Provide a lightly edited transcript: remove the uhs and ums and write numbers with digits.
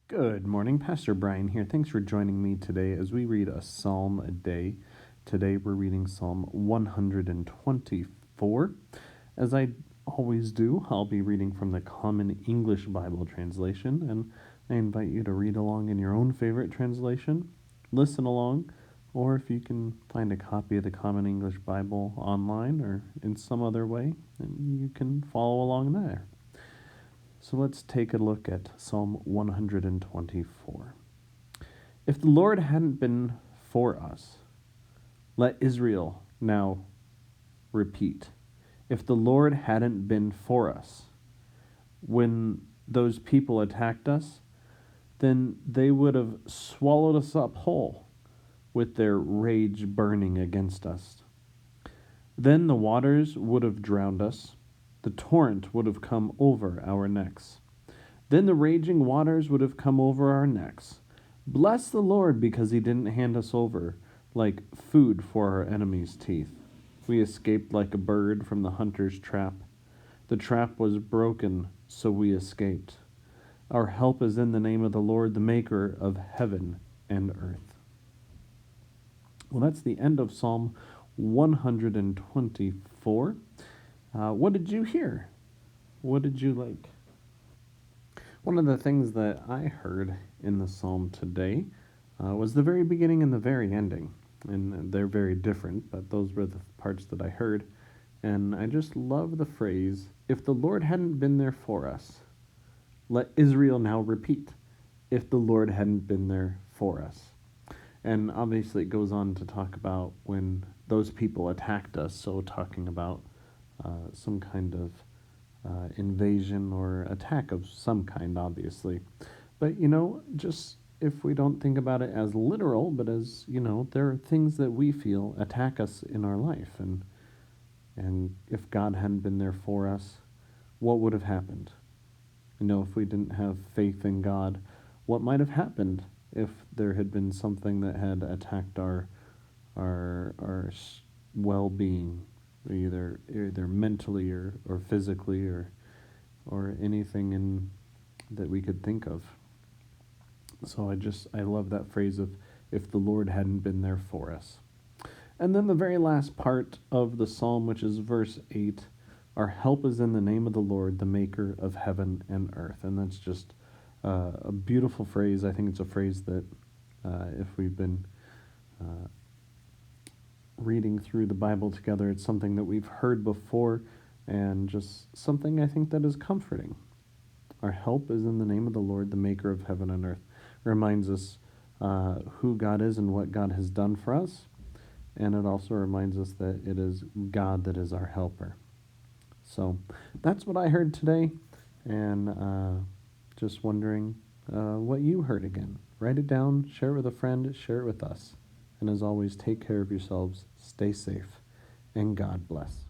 Good morning, Pastor Brian here. Thanks for joining me today as we read a psalm a day. Today we're reading Psalm 124. As I always do, I'll be reading from the Common English Bible translation, and I invite you to read along in your own favorite translation, listen along, or if you can find a copy of the Common English Bible online or in some other way, then you can follow along there. So let's take a look at Psalm 124. If the Lord hadn't been for us, let Israel now repeat. If the Lord hadn't been for us, when those people attacked us, then they would have swallowed us up whole with their rage burning against us. Then the waters would have drowned us. The torrent would have come over our necks. Then the raging waters would have come over our necks. Bless the Lord because he didn't hand us over like food for our enemies' teeth. We escaped like a bird from the hunter's trap. The trap was broken, so we escaped. Our help is in the name of the Lord, the maker of heaven and earth. Well, that's the end of Psalm 124. What did you hear? What did you like? One of the things that I heard in the psalm today was the very beginning and the very ending. And they're very different, but those were the parts that I heard. And I just love the phrase, if the Lord hadn't been there for us, let Israel now repeat, if the Lord hadn't been there for us. And obviously it goes on to talk about when those people attacked us, so talking about some kind of invasion or attack of some kind, obviously. But, just if we don't think about it as literal, but as, there are things that we feel attack us in our life. And if God hadn't been there for us, what would have happened? If we didn't have faith in God, what might have happened if there had been something that had attacked our well-being, either mentally or physically or anything that we could think of. So I love that phrase of if the Lord hadn't been there for us. And then the very last part of the psalm, which is verse 8, our help is in the name of the Lord, the maker of heaven and earth. And that's just a beautiful phrase. I think it's a phrase that if we've been reading through the Bible together, it's something that we've heard before and just something I think that is comforting. Our help is in the name of the Lord, the maker of heaven and earth. It reminds us who God is and what God has done for us. And it also reminds us that it is God that is our helper. So that's what I heard today. And just wondering what you heard again. Write it down, share it with a friend, share it with us. And as always, take care of yourselves, stay safe, and God bless.